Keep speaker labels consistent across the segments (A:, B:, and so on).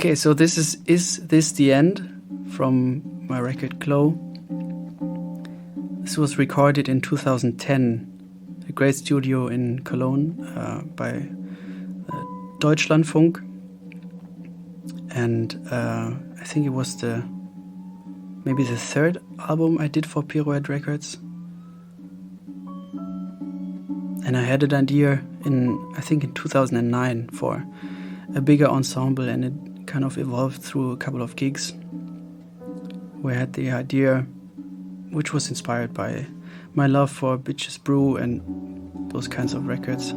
A: Okay, so this is this the end from my record Glow. This was recorded in 2010, a great studio in Cologne by Deutschlandfunk, and I think it was maybe the third album I did for Pirouette Records. And I had an idea in 2009 for a bigger ensemble, and it kind of evolved through a couple of gigs where I had the idea, which was inspired by my love for Bitches Brew and those kinds of records,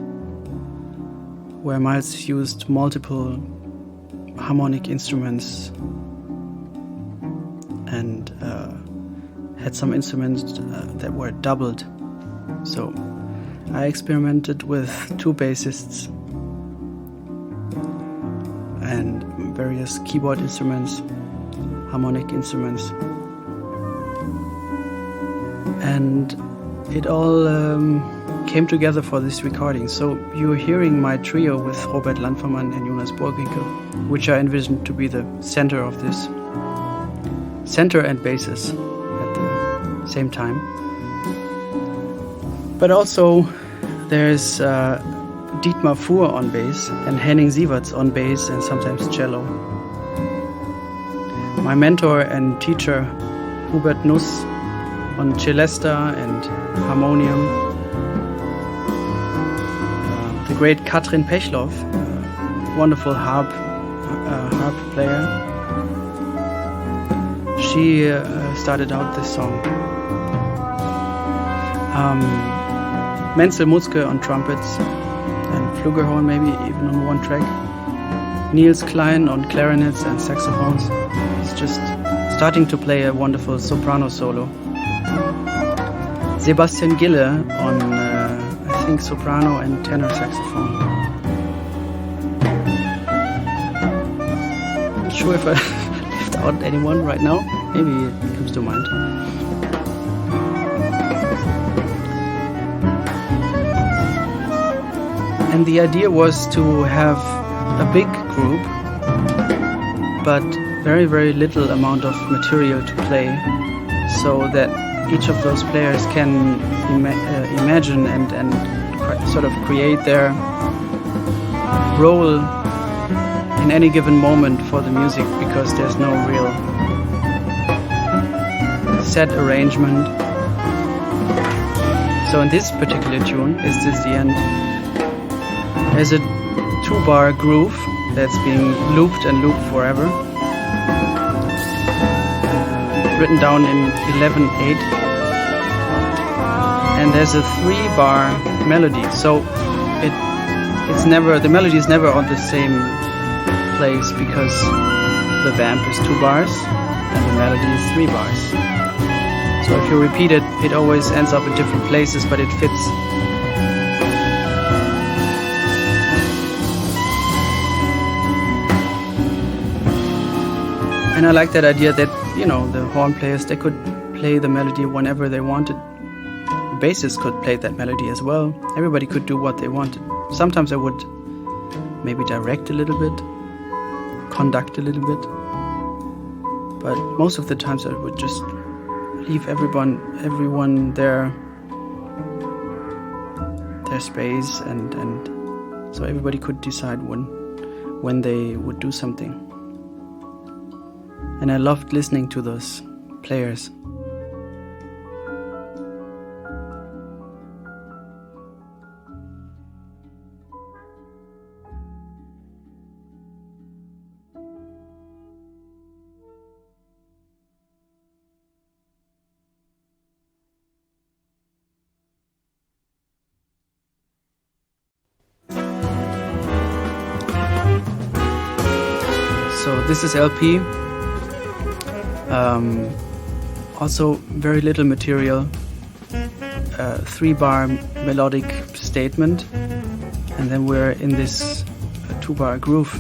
A: where Miles used multiple harmonic instruments and had some instruments that were doubled. So I experimented with two bassists and various keyboard instruments, harmonic instruments, and it all came together for this recording. So you're hearing my trio with Robert Landfermann and Jonas Burgwinkel, which I envisioned to be the center of this, center and basses at the same time. But also there's Dietmar Fuhr on bass and Henning Sieverts on bass and sometimes cello. My mentor and teacher Hubert Nuss on celesta and harmonium. The great Katrin Pechlov, wonderful harp player. She started out this song. Menzel Mutzke on trumpets and flugelhorn, maybe even on one track. Niels Klein on clarinets and saxophones. He's just starting to play a wonderful soprano solo. Sebastian Gille on, I think, soprano and tenor saxophone. Not sure if I left out anyone right now. Maybe it comes to mind. And the idea was to have a big group, but very, very little amount of material to play, so that each of those players can imagine and sort of create their role in any given moment for the music, because there's no real set arrangement. So in this particular tune, Is This the End?, there's a 2-bar groove that's being looped and looped forever, written down in 11/8, and there's a 3-bar melody. So the melody is never on the same place, because the vamp is 2 bars and the melody is 3 bars. So if you repeat it, it always ends up in different places, but it fits. And I like that idea that, the horn players, they could play the melody whenever they wanted. The bassists could play that melody as well. Everybody could do what they wanted. Sometimes I would maybe direct a little bit, conduct a little bit. But most of the times I would just leave everyone their space, and so everybody could decide when they would do something. And I loved listening to those players. So this is LP. Also very little material, 3-bar melodic statement, and then we're in this 2-bar groove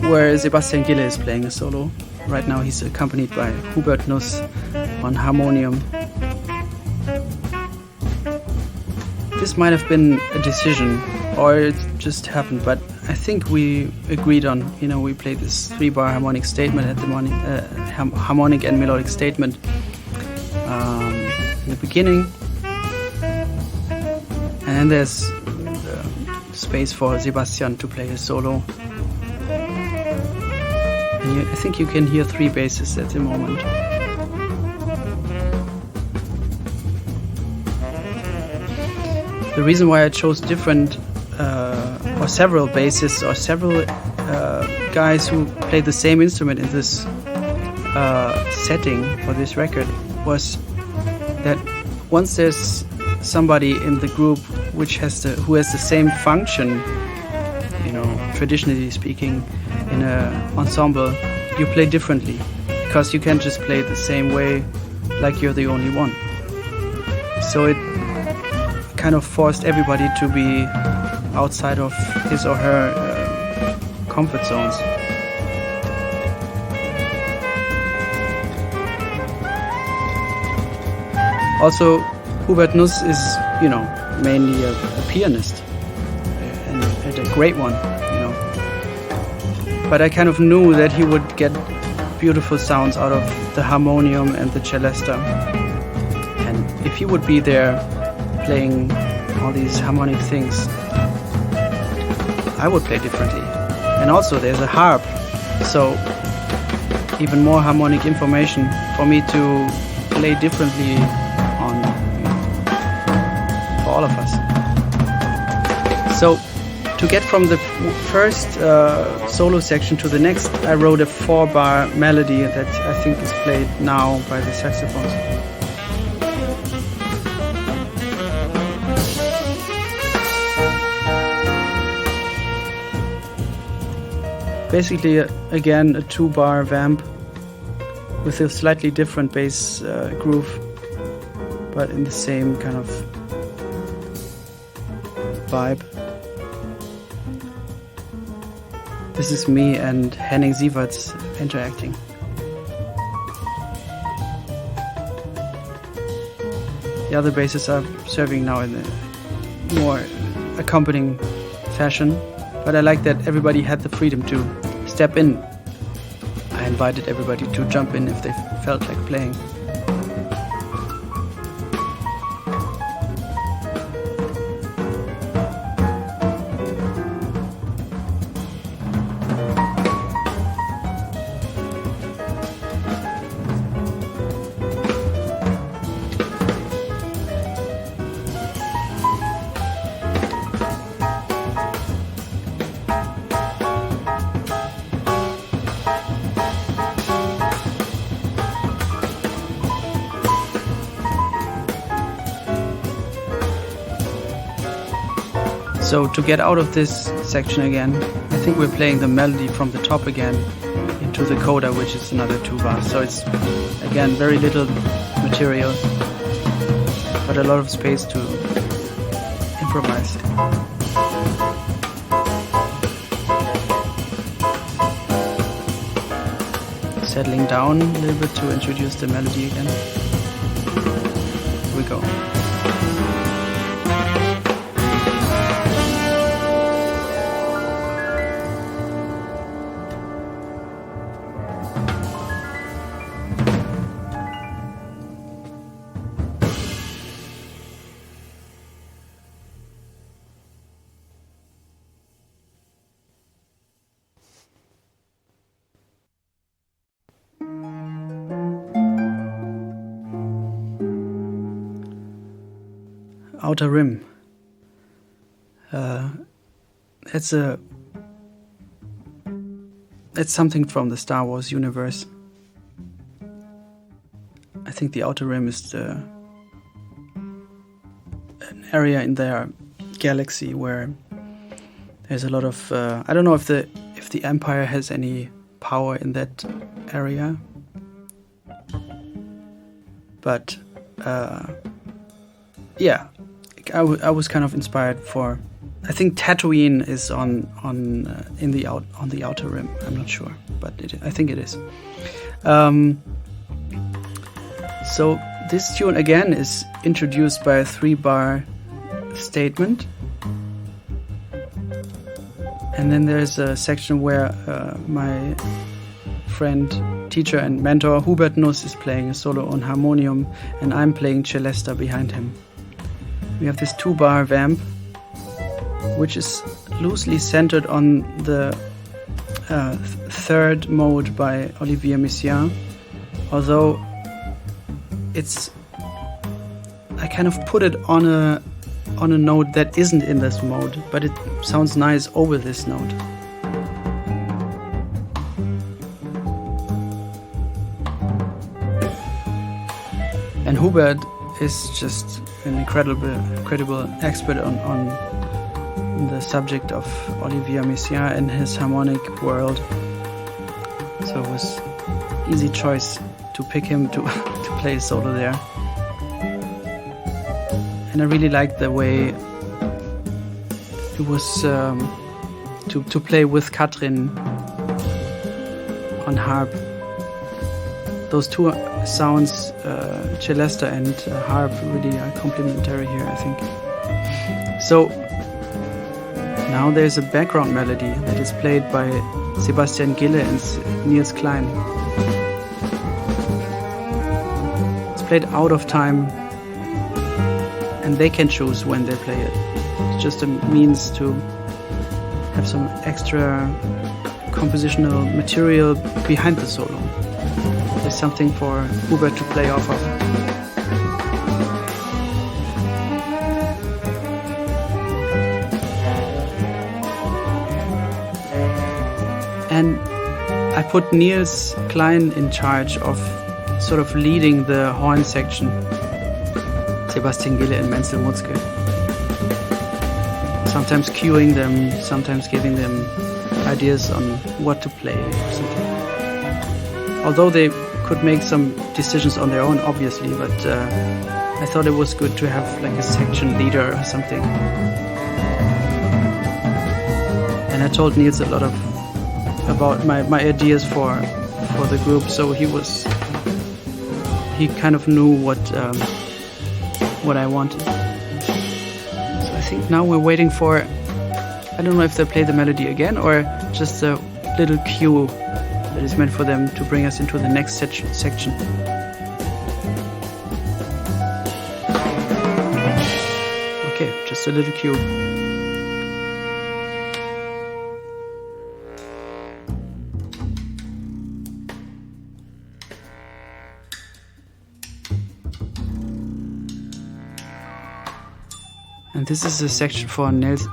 A: where Sebastian Gille is playing a solo. Right now he's accompanied by Hubert Nuss on harmonium. This might have been a decision, or it just happened, but I think we agreed on, we played this 3-bar harmonic statement at the morning, harmonic and melodic statement in the beginning, and then there's space for Sebastian to play his solo. And I think you can hear 3 basses at the moment. The reason why I chose different or several bassists or several guys who play the same instrument in this setting for this record was that once there's somebody in the group who has the same function, traditionally speaking, in an ensemble, you play differently, because you can't just play the same way like you're the only one. So it kind of forced everybody to be outside of his or her comfort zones. Also, Hubert Nuss is, mainly a pianist, and a great one, But I kind of knew that he would get beautiful sounds out of the harmonium and the celesta. And if he would be there playing all these harmonic things, I would play differently. And also there's a harp, so even more harmonic information for me to play differently on, for all of us. So to get from the first solo section to the next, I wrote a 4-bar melody that I think is played now by the saxophones. Basically, again, a 2-bar vamp with a slightly different bass groove, but in the same kind of vibe. This is me and Henning Sieverts interacting. The other basses are serving now in a more accompanying fashion, but I like that everybody had the freedom to step in. I invited everybody to jump in if they felt like playing. So to get out of this section again, I think we're playing the melody from the top again into the coda, which is another 2-bar. So it's, again, very little material, but a lot of space to improvise. Settling down a little bit to introduce the melody again. Here we go. Outer Rim. That's something from the Star Wars universe. I think the Outer Rim is an area in their galaxy where there's a lot of I don't know if the Empire has any power in that area, but yeah. I was kind of inspired for. I think Tatooine is on the Outer Rim. I'm not sure, but I think it is. So this tune again is introduced by a 3-bar statement, And then there's a section where my friend, teacher and mentor Hubert Nuss is playing a solo on harmonium, and I'm playing celesta behind him. We have this 2-bar vamp, which is loosely centered on the third mode by Olivier Messiaen, although I kind of put it on a note that isn't in this mode, but it sounds nice over this note. And Hubert is just an incredible expert on the subject of Olivier Messiaen and his harmonic world. So it was easy choice to pick him to play a solo there. And I really liked the way it was to play with Katrin on harp. Those two sounds, celesta and harp, really are complementary here, I think. So now there's a background melody that is played by Sebastian Gille and Niels Klein. It's played out of time, and they can choose when they play it. It's just a means to have some extra compositional material behind the solo. There's something for Hubert to play off of. And I put Niels Klein in charge of sort of leading the horn section. Sebastian Gille and Menzel Mutzke. Sometimes cueing them, sometimes giving them ideas on what to play or something. Although they could make some decisions on their own, obviously, but I thought it was good to have like a section leader or something. And I told Niels a lot about my ideas for the group, so he kind of knew what I wanted. So I think now we're waiting for, I don't know if they play the melody again or just a little cue that is meant for them to bring us into the next section. Okay, just a little cue. And this is a section for Menzel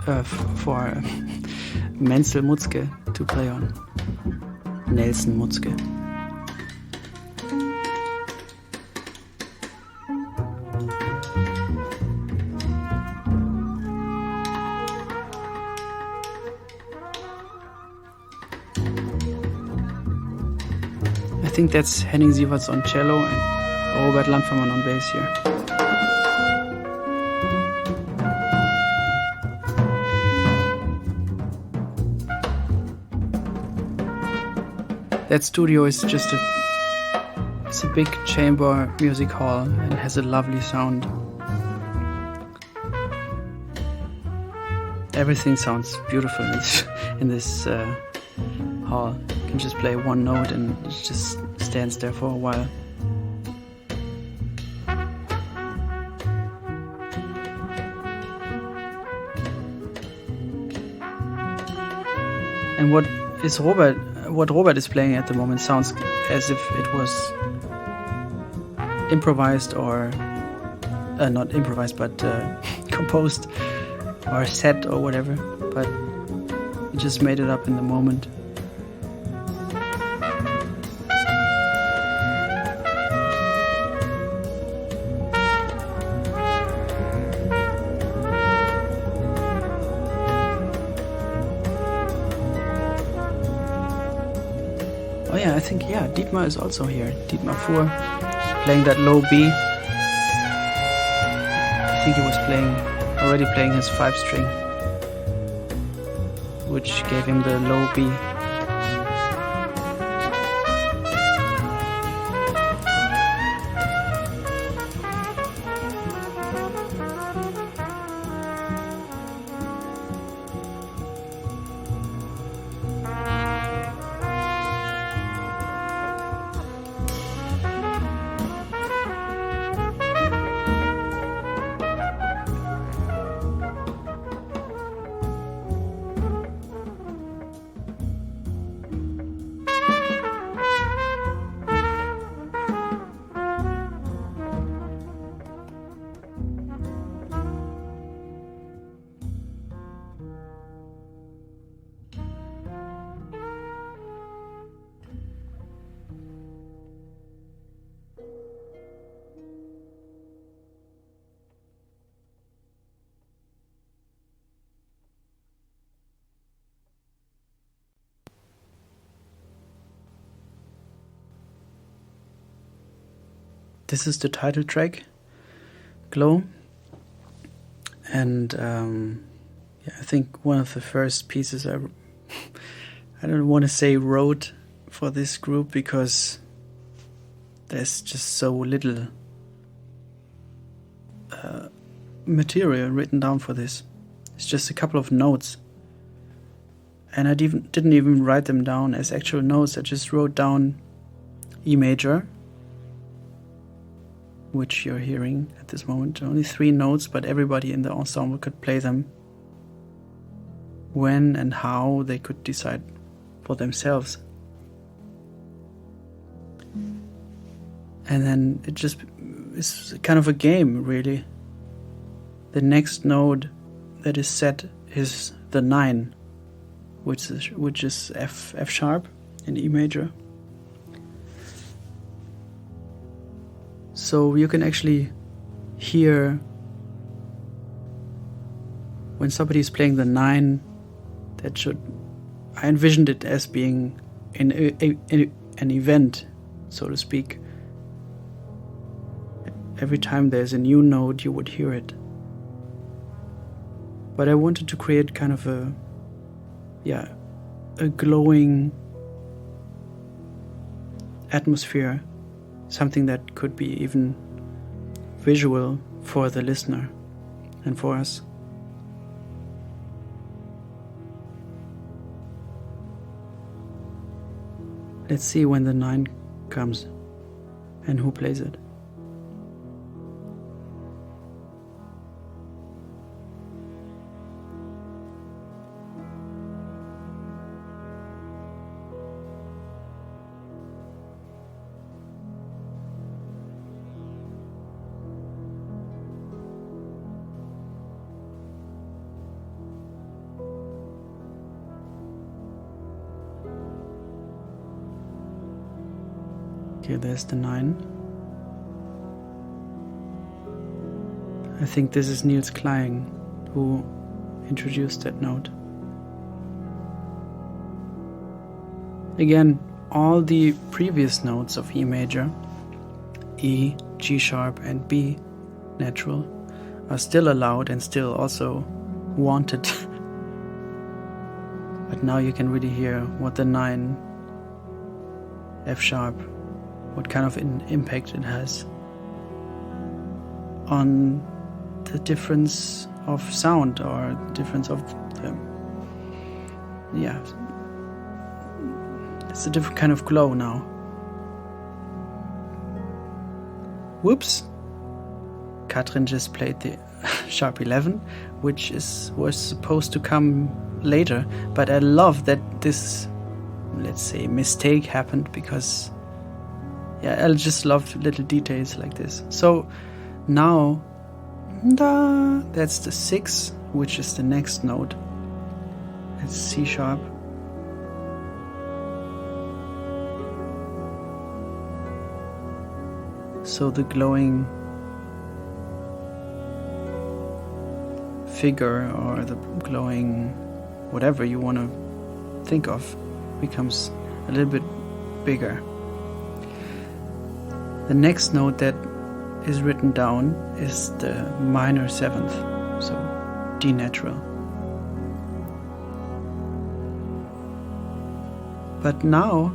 A: Mutzke to play on. Nelson Mutzke. I think that's Henning Sieverts on cello and Robert Landfermann on bass here. That studio is just it's a big chamber music hall and has a lovely sound. Everything sounds beautiful in this hall. You can just play one note and it just stands there for a while. And what Robert is playing at the moment sounds as if it was improvised or not improvised, but composed or set or whatever, but he just made it up in the moment. Oh yeah, I think, Dietmar is also here. Dietmar Fuhr, playing that low B. I think he was already playing his 5-string, which gave him the low B. This is the title track, Glow. And I think one of the first pieces I don't want to say wrote for this group, because there's just so little material written down for this. It's just a couple of notes. And I didn't even write them down as actual notes. I just wrote down E major, which you're hearing at this moment. Only 3 notes, but everybody in the ensemble could play them when and how they could decide for themselves. And then it just is kind of a game, really. The next note that is set is the 9, which is F sharp in E major. So you can actually hear when somebody is playing the 9, I envisioned it as being an event, so to speak. Every time there's a new note, you would hear it. But I wanted to create kind of a glowing atmosphere, something that could be even visual for the listener and for us. Let's see when the 9 comes and who plays it. Okay, there's the 9. I think this is Niels Klein who introduced that note. Again, all the previous notes of E major, E, G sharp and B natural, are still allowed and still also wanted. But now you can really hear what the 9, F sharp, what kind of impact it has on the difference of sound, or difference of it's a different kind of glow now. Whoops, Katrin just played the sharp 11, which was supposed to come later, but I love that this, let's say, mistake happened, because I just love little details like this. So now, that's the 6, which is the next note. It's C sharp. So the glowing figure, or the glowing whatever you want to think of, becomes a little bit bigger. The next note that is written down is the minor 7th, so D natural. But now,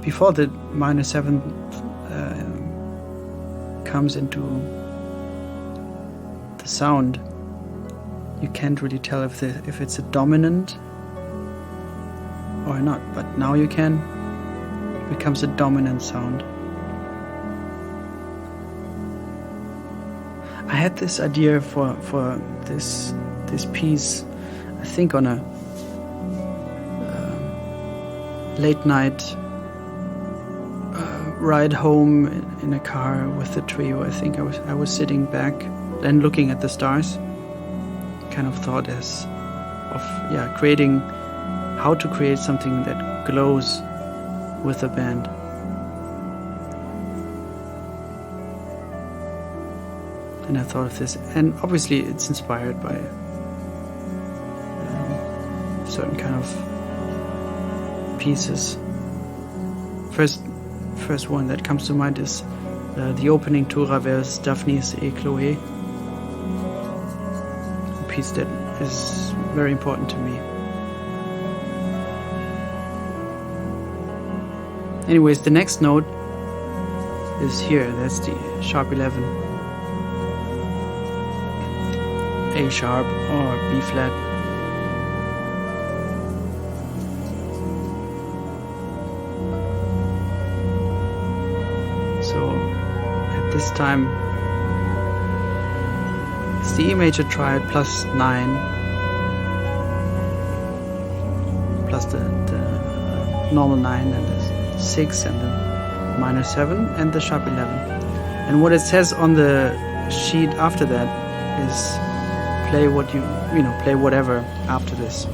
A: before the minor 7th comes into the sound, you can't really tell if it's a dominant or not, but now you can. It becomes a dominant sound. I had this idea for this piece, I think on a late night ride home in a car with the trio. I think I was sitting back and looking at the stars. Kind of thought of creating, how to create something that glows with a band. And I thought of this, and obviously it's inspired by certain kind of pieces. First one that comes to mind is the opening to Ravel's Daphnis et Chloé, a piece that is very important to me. Anyways, the next note is here. That's the sharp 11, A sharp or B flat. So at this time it's the E major triad plus 9 plus the normal 9 and the 6 and the minor 7 and the sharp 11. And what it says on the sheet after that is play what play whatever after this.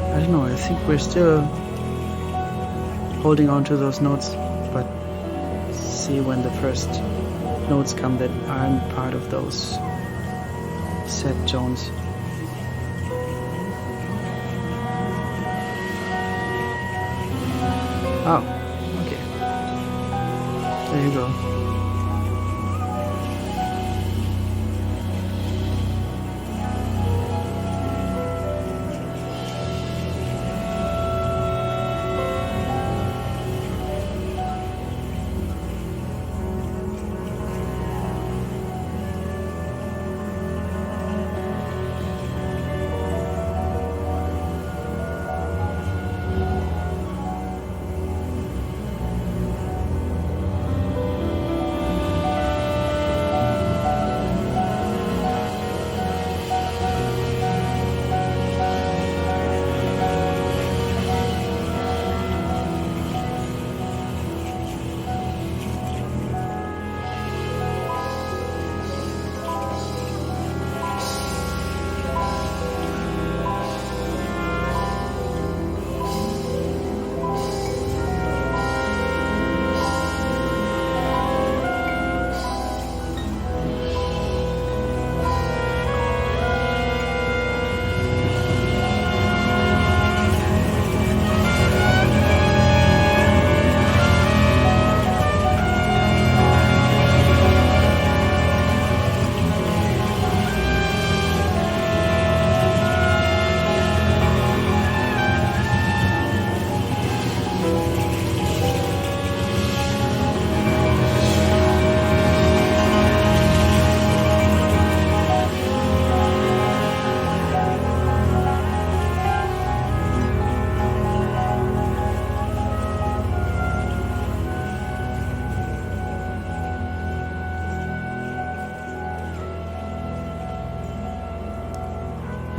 A: I don't know, I think we're still holding on to those notes, but see when the first notes come that aren't part of those set tones. Oh, okay. There you go.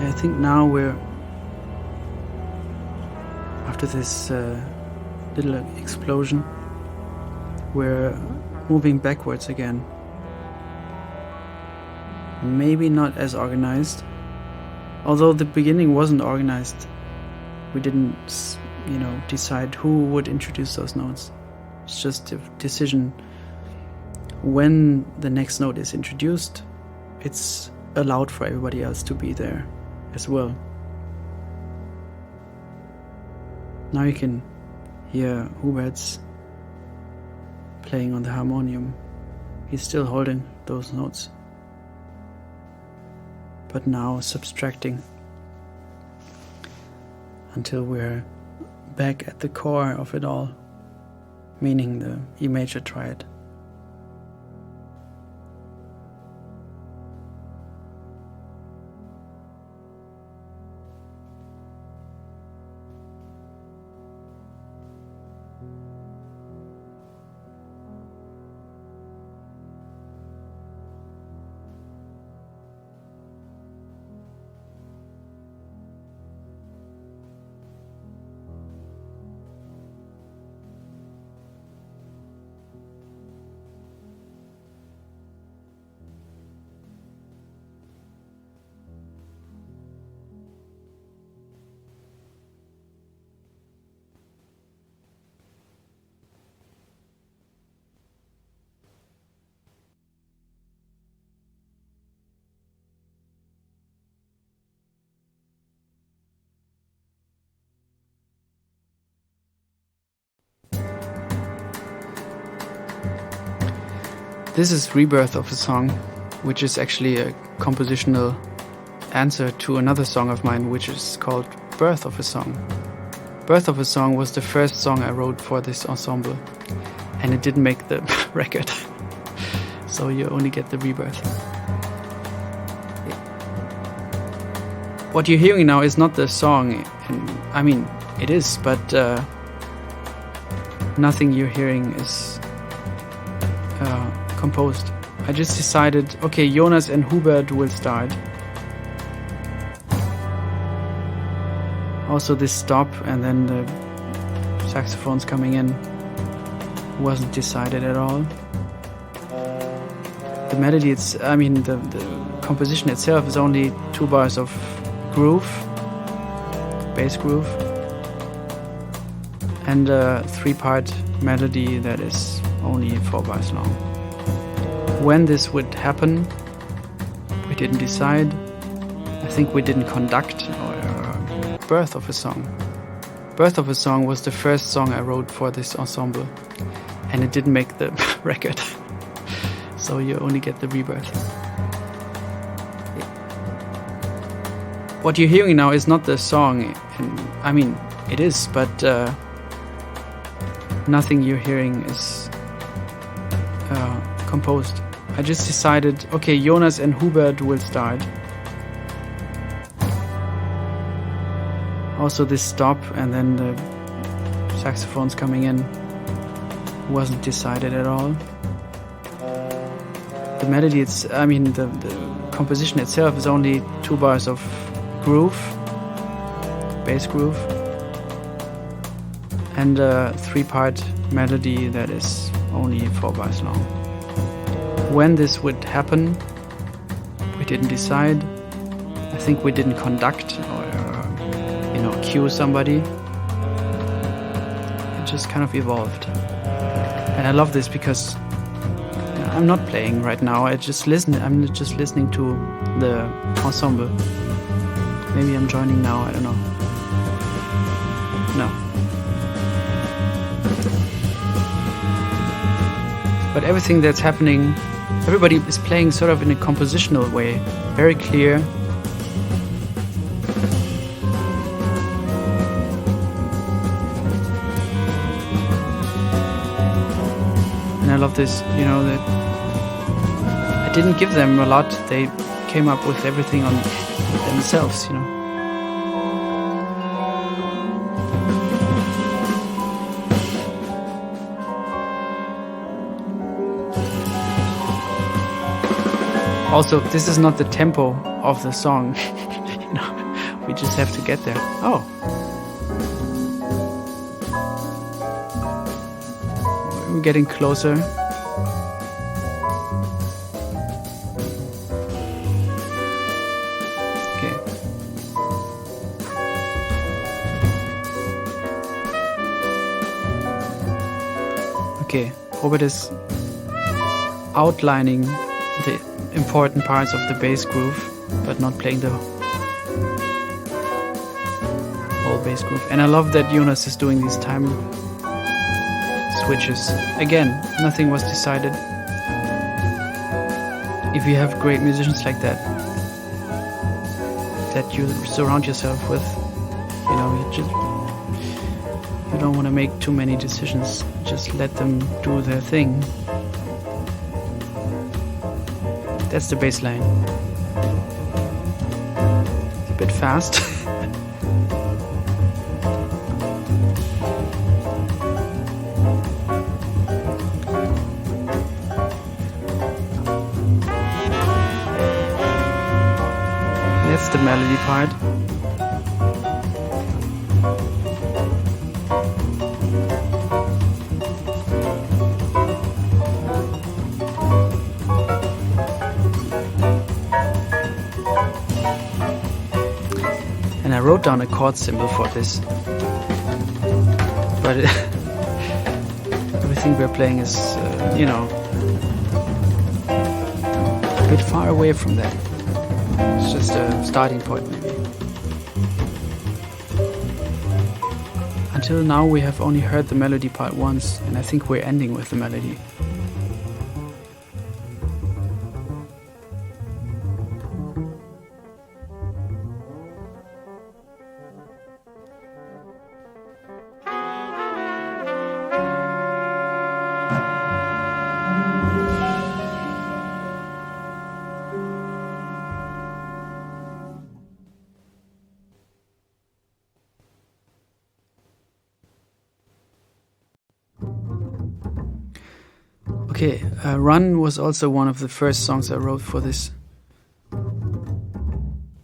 A: I think now we're, after this little explosion, we're moving backwards again. Maybe not as organized, although the beginning wasn't organized. We didn't, decide who would introduce those notes. It's just a decision. When the next note is introduced, it's allowed for everybody else to be there as well. Now you can hear Hubert's playing on the harmonium. He's still holding those notes, but now subtracting until we're back at the core of it all, meaning the E major triad. This is Rebirth of a Song, which is actually a compositional answer to another song of mine, which is called Birth of a Song. Birth of a Song was the first song I wrote for this ensemble, and it didn't make the record, so you only get the rebirth. What you're hearing now is not the song, and I mean, it is, but nothing you're hearing is composed. I just decided, okay, Jonas and Hubert will start. Also this stop and then the saxophones coming in wasn't decided at all. The melody, the composition itself is only 2 bars of groove, bass groove, and a 3-part melody that is only 4 bars long. When this would happen, we didn't decide. I think we didn't conduct or Birth of a Song. Birth of a Song was the first song I wrote for this ensemble, and it didn't make the record, so you only get the rebirth. What you're hearing now is not the song, and I mean, it is, but nothing you're hearing is composed. I just decided, okay, Jonas and Hubert will start. Also this stop and then the saxophones coming in wasn't decided at all. The melody, the composition itself is only 2 bars of groove, bass groove, and a 3-part melody that is only 4 bars long. When this would happen, we didn't decide. I think we didn't conduct or cue somebody. It just kind of evolved. And I love this because I'm not playing right now. I'm just listening to the ensemble. Maybe I'm joining now, I don't know. No. But everything that's happening, everybody is playing sort of in a compositional way, very clear. And I love this, that I didn't give them a lot. They came up with everything on themselves, Also, this is not the tempo of the song. We just have to get there. Oh. We're getting closer. Okay. Okay, Robert is outlining the important parts of the bass groove, but not playing the whole bass groove. And I love that Jonas is doing these time switches. Again, nothing was decided. If you have great musicians like that you surround yourself with, you don't want to make too many decisions. Just let them do their thing. That's the bass line. It's a bit fast. That's the melody part. And I wrote down a chord symbol for this, but everything we're playing is, a bit far away from that. It's just a starting point, maybe. Until now we have only heard the melody part once, and I think we're ending with the melody. Okay, Run was also one of the first songs I wrote for this.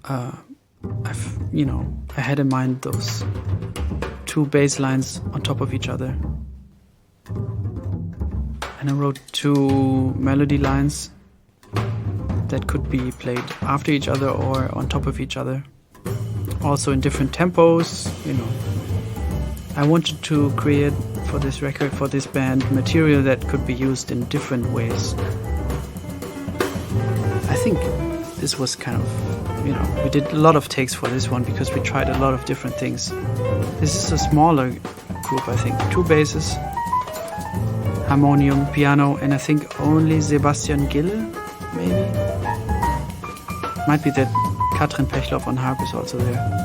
A: I had in mind those two bass lines on top of each other. And I wrote two melody lines that could be played after each other or on top of each other. Also in different tempos, I wanted to create for this record, for this band, material that could be used in different ways. I think this was kind of, we did a lot of takes for this one because we tried a lot of different things. This is a smaller group, I think. 2 basses, harmonium, piano, and I think only Sebastian Gille, maybe? Might be that Katrin Pechloff on harp is also there.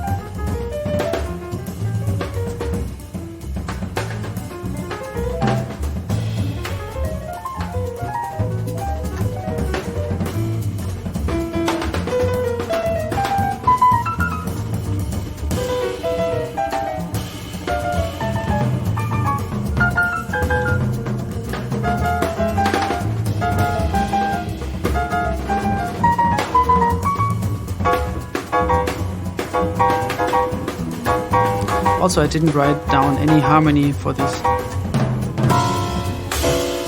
A: Also, I didn't write down any harmony for this.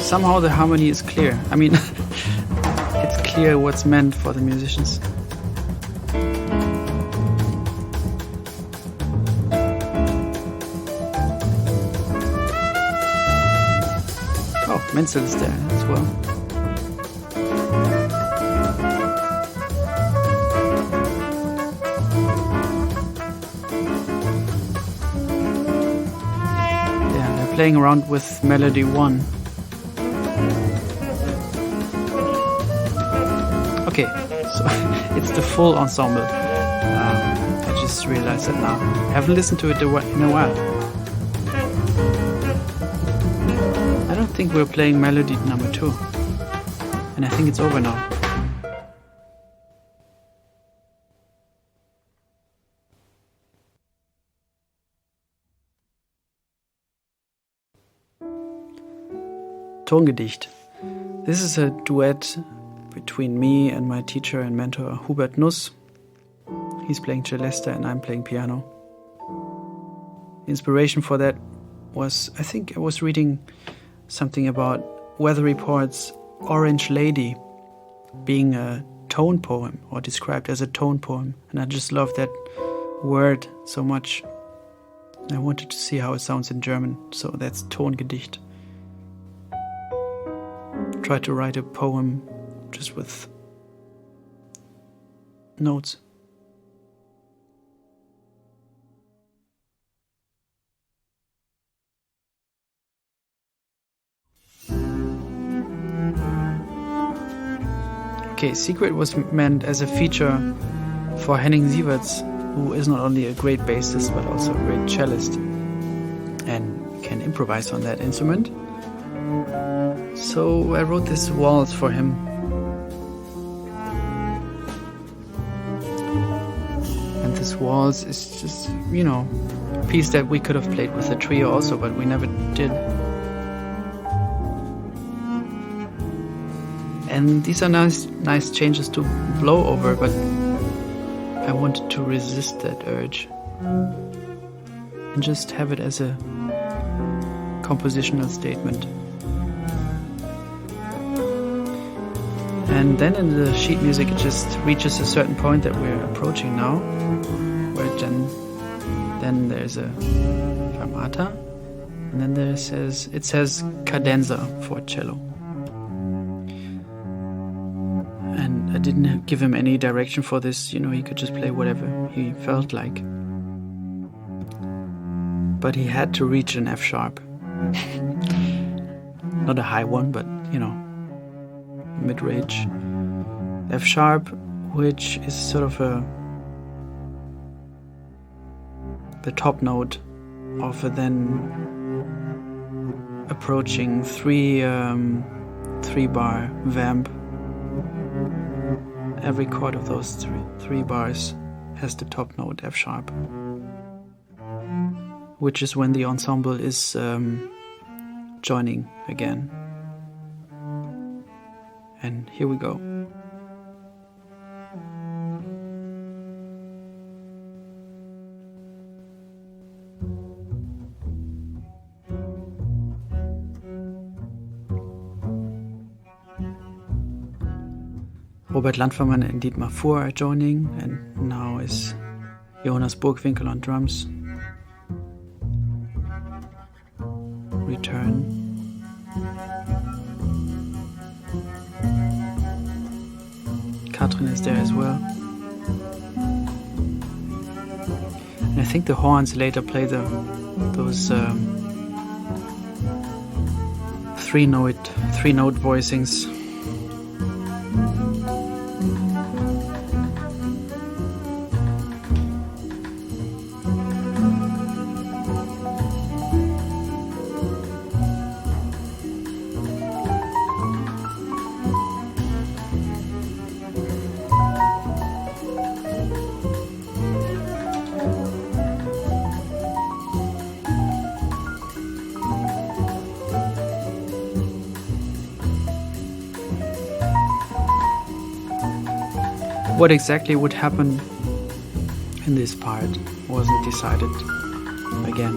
A: Somehow the harmony is clear. I mean, it's clear what's meant for the musicians. Oh, Menzel is there as well. Playing around with melody 1. Okay, so it's the full ensemble. I just realized that now. I haven't listened to it in a while. I don't think we're playing melody number 2. And I think it's over now. Tongedicht. This is a duet between me and my teacher and mentor Hubert Nuss. He's playing celesta and I'm playing piano. The inspiration for that was, I think I was reading something about Weather Report's Orange Lady being a tone poem or described as a tone poem. And I just love that word so much. I wanted to see how it sounds in German, so that's Tongedicht. Try to write a poem just with notes. Okay, Secret was meant as a feature for Henning Sieverts, who is not only a great bassist but also a great cellist and can improvise on that instrument. So I wrote this waltz for him. And this waltz is just, a piece that we could have played with a trio also, but we never did. And these are nice changes to blow over, but I wanted to resist that urge and just have it as a compositional statement. And then in the sheet music it just reaches a certain point that we're approaching now, where then there's a fermata, and then it says cadenza for cello. And I didn't give him any direction for this, he could just play whatever he felt like. But he had to reach an F sharp. Not a high one, but mid-range F sharp, which is sort of the top note of a then approaching three bar vamp. Every chord of those three bars has the top note F sharp, which is when the ensemble is joining again. And here we go. Robert Landvermann and Dietmar Fuhr are joining, and now is Jonas Burgwinkel on drums. Return. Katrin is there as well. And I think the horns later play those three note voicings. What exactly would happen in this part wasn't decided again.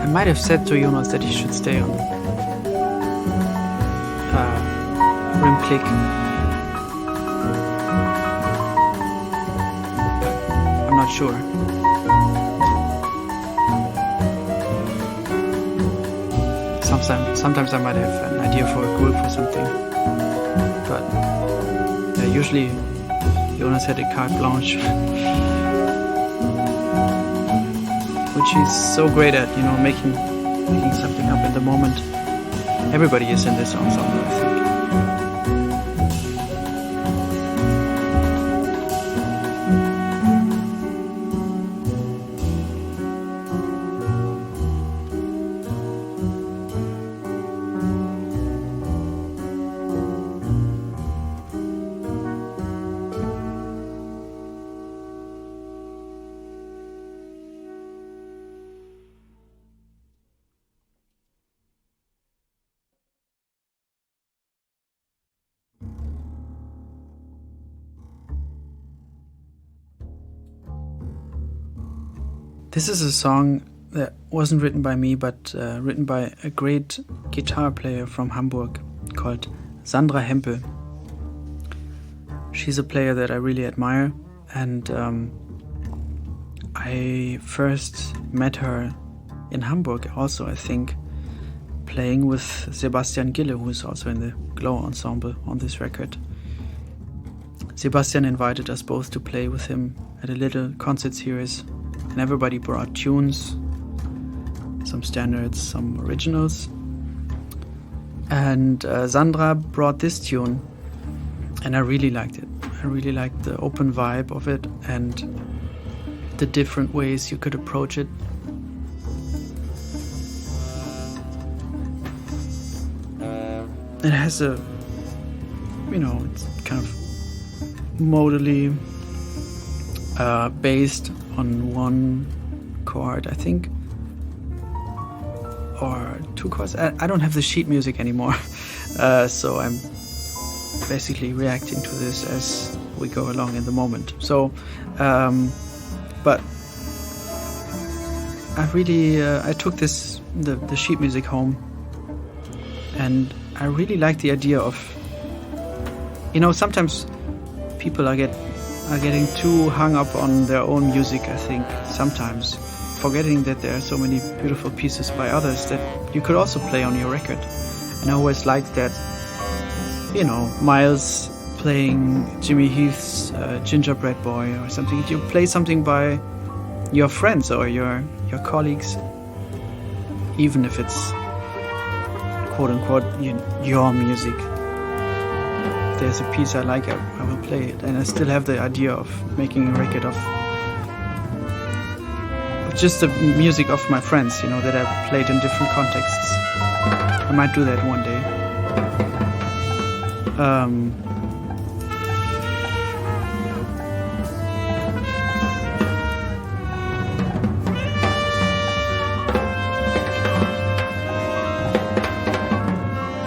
A: I might have said to Jonas that he should stay on rim click. I'm not sure. Sometimes I might have an idea for a group or something, but usually Jonas had a carte blanche. Which he's so great at, making something up in the moment. Everybody is in this ensemble, I think. This is a song that wasn't written by me, but written by a great guitar player from Hamburg called Sandra Hempel. She's a player that I really admire, and I first met her in Hamburg also, I think, playing with Sebastian Gille, who is also in the Glow ensemble on this record. Sebastian invited us both to play with him at a little concert series, and everybody brought tunes, some standards, some originals. And Sandra brought this tune, and I really liked it. I really liked the open vibe of it and the different ways you could approach it. It has a, it's kind of modally based on one chord, I think, or two chords. I don't have the sheet music anymore, so I'm basically reacting to this as we go along in the moment. So, but I took the sheet music home, and I really like the idea of, sometimes people are getting too hung up on their own music, I think, sometimes, forgetting that there are so many beautiful pieces by others that you could also play on your record. And I always liked that, Miles playing Jimmy Heath's Gingerbread Boy or something. You play something by your friends or your colleagues, even if it's quote-unquote your music. there's a piece I like, I will play it. And I still have the idea of making a record of just the music of my friends, that I played in different contexts. I might do that one day.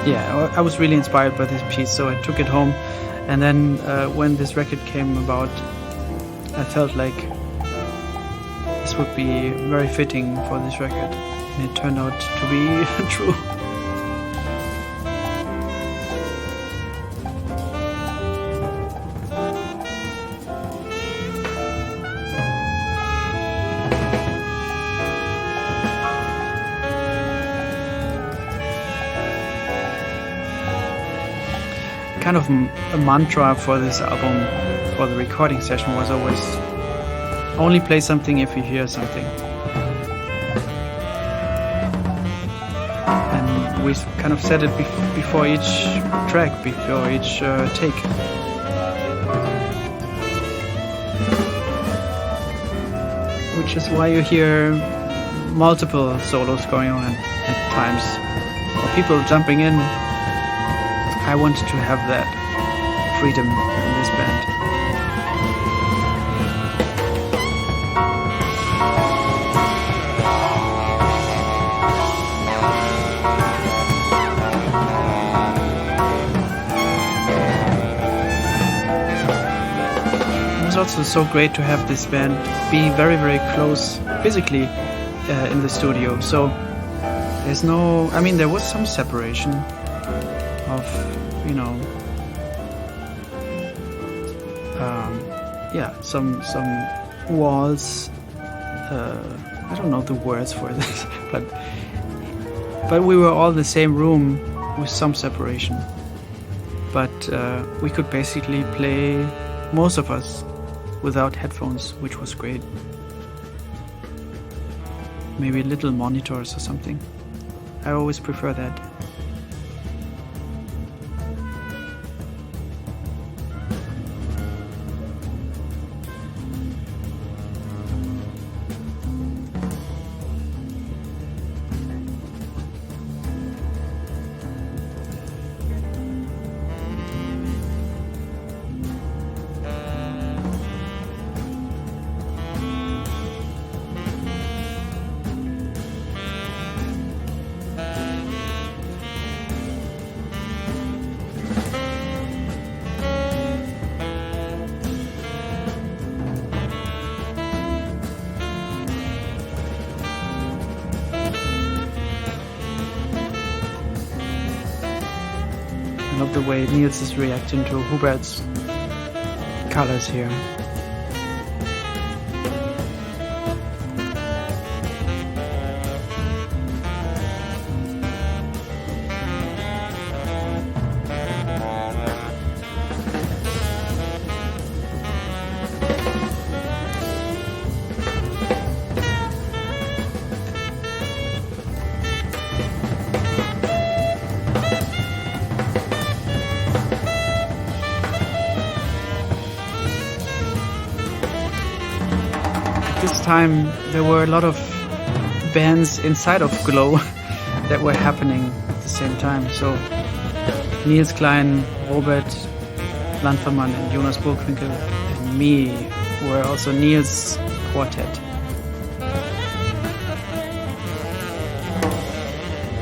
A: Yeah, I was really inspired by this piece, so I took it home. And then when this record came about, I felt like this would be very fitting for this record. And it turned out to be true. Kind of a mantra for this album, for the recording session, was always only play something if you hear something. And we kind of said it before each track, before each take. Which is why you hear multiple solos going on at times, or people jumping in. I wanted to have that freedom in this band. It was also so great to have this band be very, very close physically in the studio. So there's no, there was some separation of, some walls. I don't know the words for this, but we were all in the same room with some separation. But we could basically play, most of us, without headphones, which was great. Maybe little monitors or something. I always prefer that. I love the way Niels is reacting to Hubert's colors here. This time there were a lot of bands inside of Glow that were happening at the same time. So Niels Klein, Robert Landvermann and Jonas Burgwinkel and me were also Niels' quartet.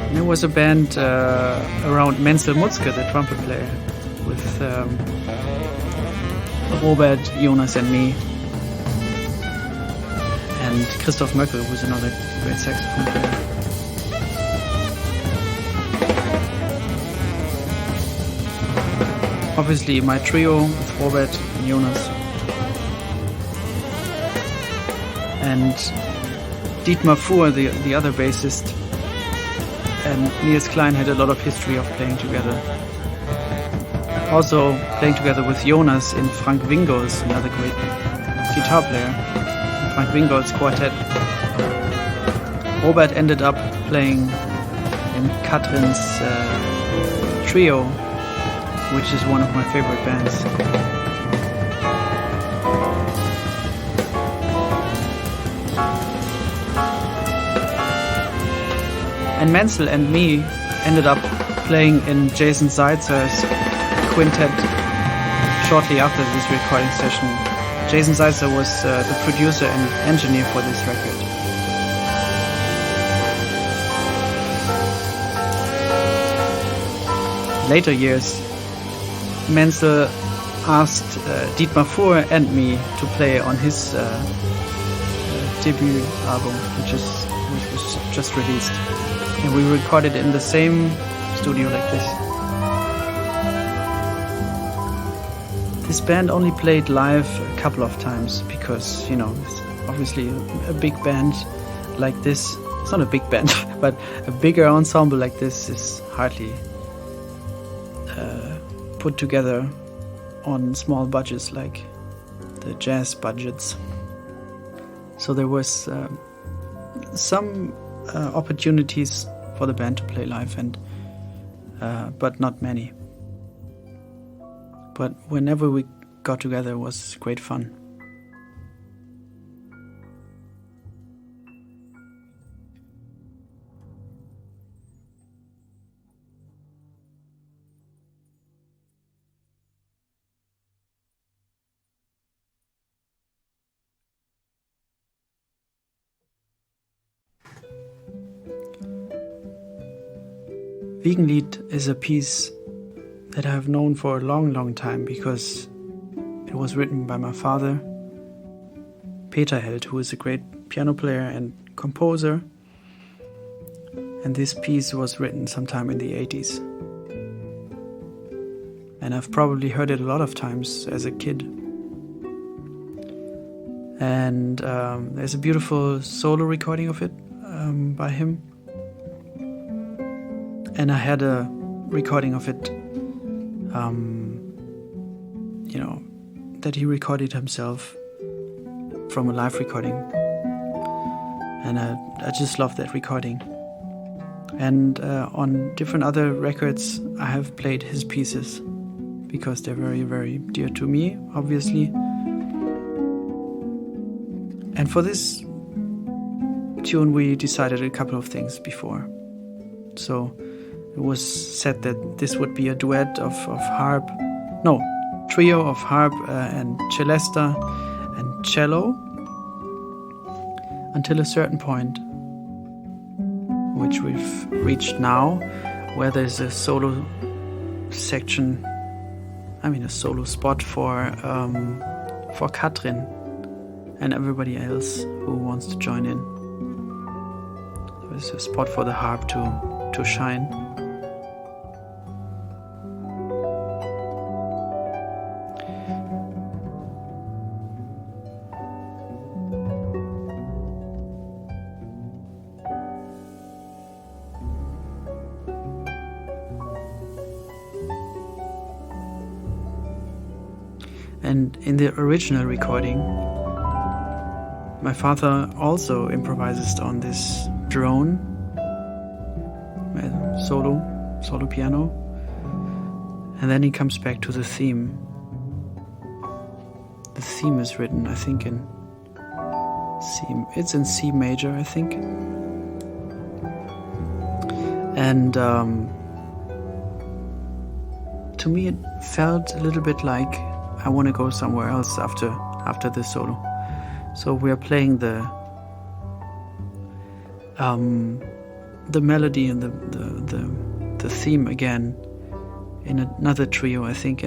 A: And there was a band around Menzel Mutzke, the trumpet player, with Robert, Jonas and me. And Christoph Möckel, who's another great saxophone player. Obviously my trio with Robert and Jonas. And Dietmar Fuhr, the other bassist, and Niels Klein had a lot of history of playing together. Also playing together with Jonas in Frank Wingold's, another great guitar player. Frank Wingold's quartet. Robert ended up playing in Katrin's trio which is one of my favorite bands. And Menzel and me ended up playing in Jason Zeitzer's quintet shortly after this recording session. Jason Zeitzer was the producer and engineer for this record. Later years, Menzel asked Dietmar Fuhr and me to play on his debut album, which was just released. And we recorded in the same studio like this. This band only played live a couple of times because, you know, it's obviously a big band like this. It's not a big band, but a bigger ensemble like this is hardly put together on small budgets like the jazz budgets. So there was some opportunities for the band to play live, and but not many. But whenever we got together, it was great fun. Wiegenlied is a piece that I have known for a long time because it was written by my father, Peter Held, who is a great piano player and composer. And this piece was written sometime in the 80s. And I've probably heard it a lot of times as a kid. And there's a beautiful solo recording of it by him. And I had a recording of it, that he recorded himself from a live recording. And I just love that recording. And on different other records, I have played his pieces because they're very, very dear to me, obviously. And for this tune, we decided a couple of things before. So it was said that this would be a duet trio of harp and celesta and cello until a certain point, which we've reached now, where there's a solo section, a solo spot for Katrin and everybody else who wants to join in. There's a spot for the harp to shine. And in the original recording, my father also improvises on this drone, solo piano, and then he comes back to the theme. The theme is written, I think, in it's in C major, I think. And to me it felt a little bit like I want to go somewhere else after this solo. So we are playing the melody and the theme again in another trio, I think,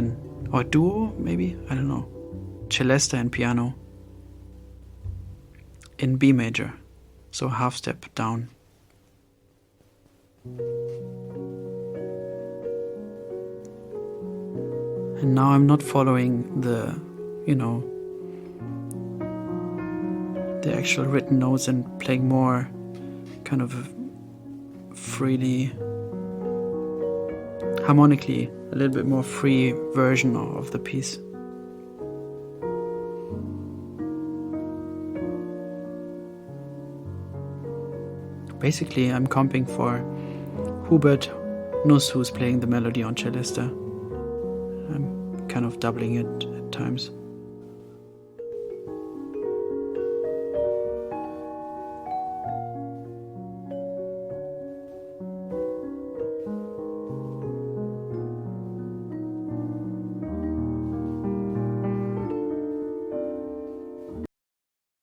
A: or duo maybe, I don't know, celesta and piano in B major, so half step down. And now I'm not following the actual written notes and playing more kind of a freely, harmonically, a little bit more free version of the piece. Basically, I'm comping for Hubert Nuss, who's playing the melody on celesta. I'm kind of doubling it at times.